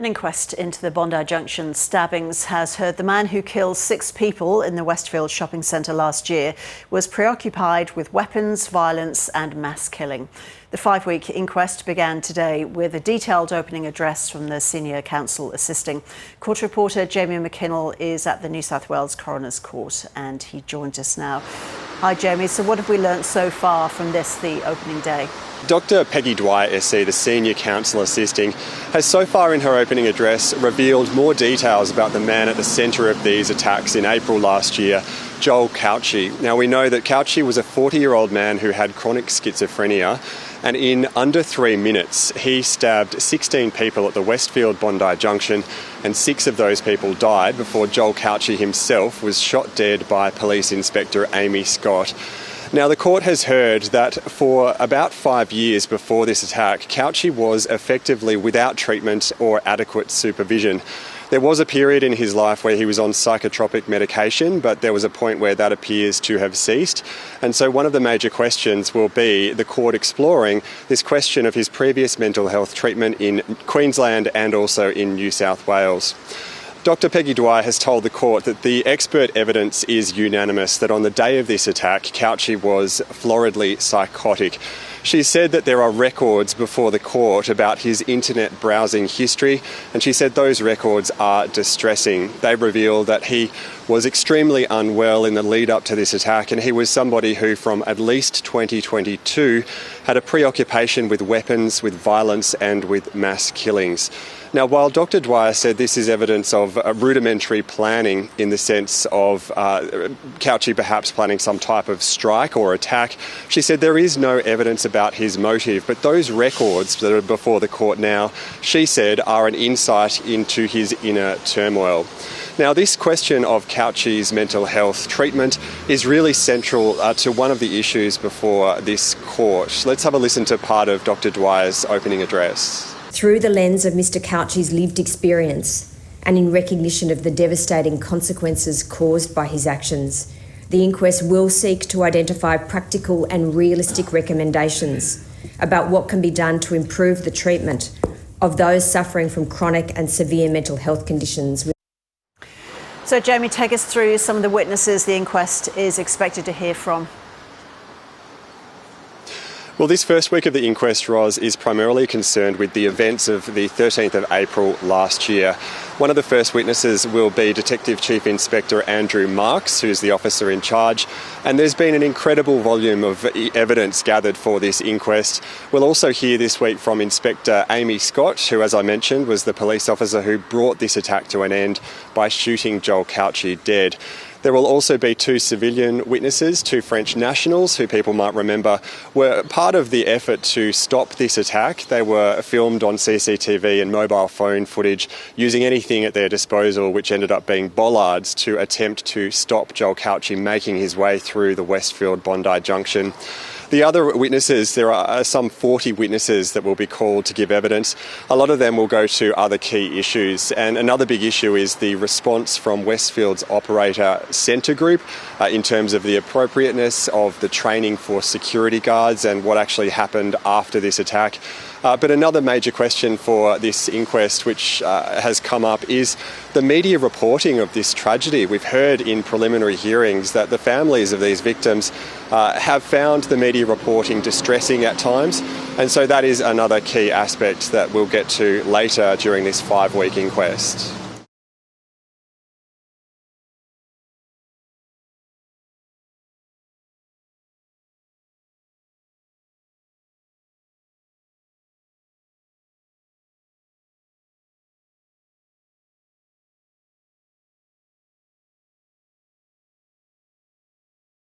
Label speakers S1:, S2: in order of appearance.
S1: An inquest into the Bondi Junction stabbings has heard the man who killed 6 people in the Westfield shopping centre last year was preoccupied with weapons, violence and mass killing. The 5-week inquest began today with a detailed opening address from the senior counsel assisting. Court reporter Jamie McKinnell is at the New South Wales Coroner's Court and he joins us now. Hi Jamie, so what have we learnt so far from this, the opening day?
S2: Dr Peggy Dwyer SC, the senior counsel assisting, has so far in her opening address revealed more details about the man at the centre of these attacks in April last year, Joel Cauchi. Now we know that Cauchi was a 40-year-old man who had chronic schizophrenia, and in under 3 minutes he stabbed 16 people at the Westfield Bondi Junction, and 6 of those people died before Joel Cauchi himself was shot dead by Police Inspector Amy Scott. Now, the court has heard that for about 5 years before this attack, Cauchi was effectively without treatment or adequate supervision. There was a period in his life where he was on psychotropic medication, but there was a point where that appears to have ceased. And so one of the major questions will be the court exploring this question of his previous mental health treatment in Queensland and also in New South Wales. Dr Peggy Dwyer has told the court that the expert evidence is unanimous that on the day of this attack, Cauchi was floridly psychotic. She said that there are records before the court about his internet browsing history, and she said those records are distressing. They reveal that he was extremely unwell in the lead up to this attack, and he was somebody who from at least 2022 had a preoccupation with weapons, with violence and with mass killings. Now, while Dr Dwyer said this is evidence of rudimentary planning in the sense of Cauchi perhaps planning some type of strike or attack, she said there is no evidence about his motive, but those records that are before the court now, she said, are an insight into his inner turmoil. Now, this question of Cauchi's mental health treatment is really central to one of the issues before this court. Let's have a listen to part of Dr Dwyer's opening address.
S3: Through the lens of Mr Cauchi's lived experience and in recognition of the devastating consequences caused by his actions, the inquest will seek to identify practical and realistic recommendations about what can be done to improve the treatment of those suffering from chronic and severe mental health conditions.
S1: So Jamie, take us through some of the witnesses the inquest is expected to hear from.
S2: Well, this first week of the inquest, Ros, is primarily concerned with the events of the 13th of April last year. One of the first witnesses will be Detective Chief Inspector Andrew Marks, who's the officer in charge, and there's been an incredible volume of evidence gathered for this inquest. We'll also hear this week from Inspector Amy Scott, who, as I mentioned, was the police officer who brought this attack to an end by shooting Joel Cauchi dead. There will also be 2 civilian witnesses, 2 French nationals, who people might remember were part of the effort to stop this attack. They were filmed on CCTV and mobile phone footage using anything at their disposal, which ended up being bollards to attempt to stop Joel Cauchi making his way through the Westfield Bondi Junction. The other witnesses, there are some 40 witnesses that will be called to give evidence. A lot of them will go to other key issues. And another big issue is the response from Westfield's operator Centre Group in terms of the appropriateness of the training for security guards and what actually happened after this attack. But another major question for this inquest which has come up is the media reporting of this tragedy. We've heard in preliminary hearings that the families of these victims have found the media reporting distressing at times, and so that is another key aspect that we'll get to later during this 5-week inquest.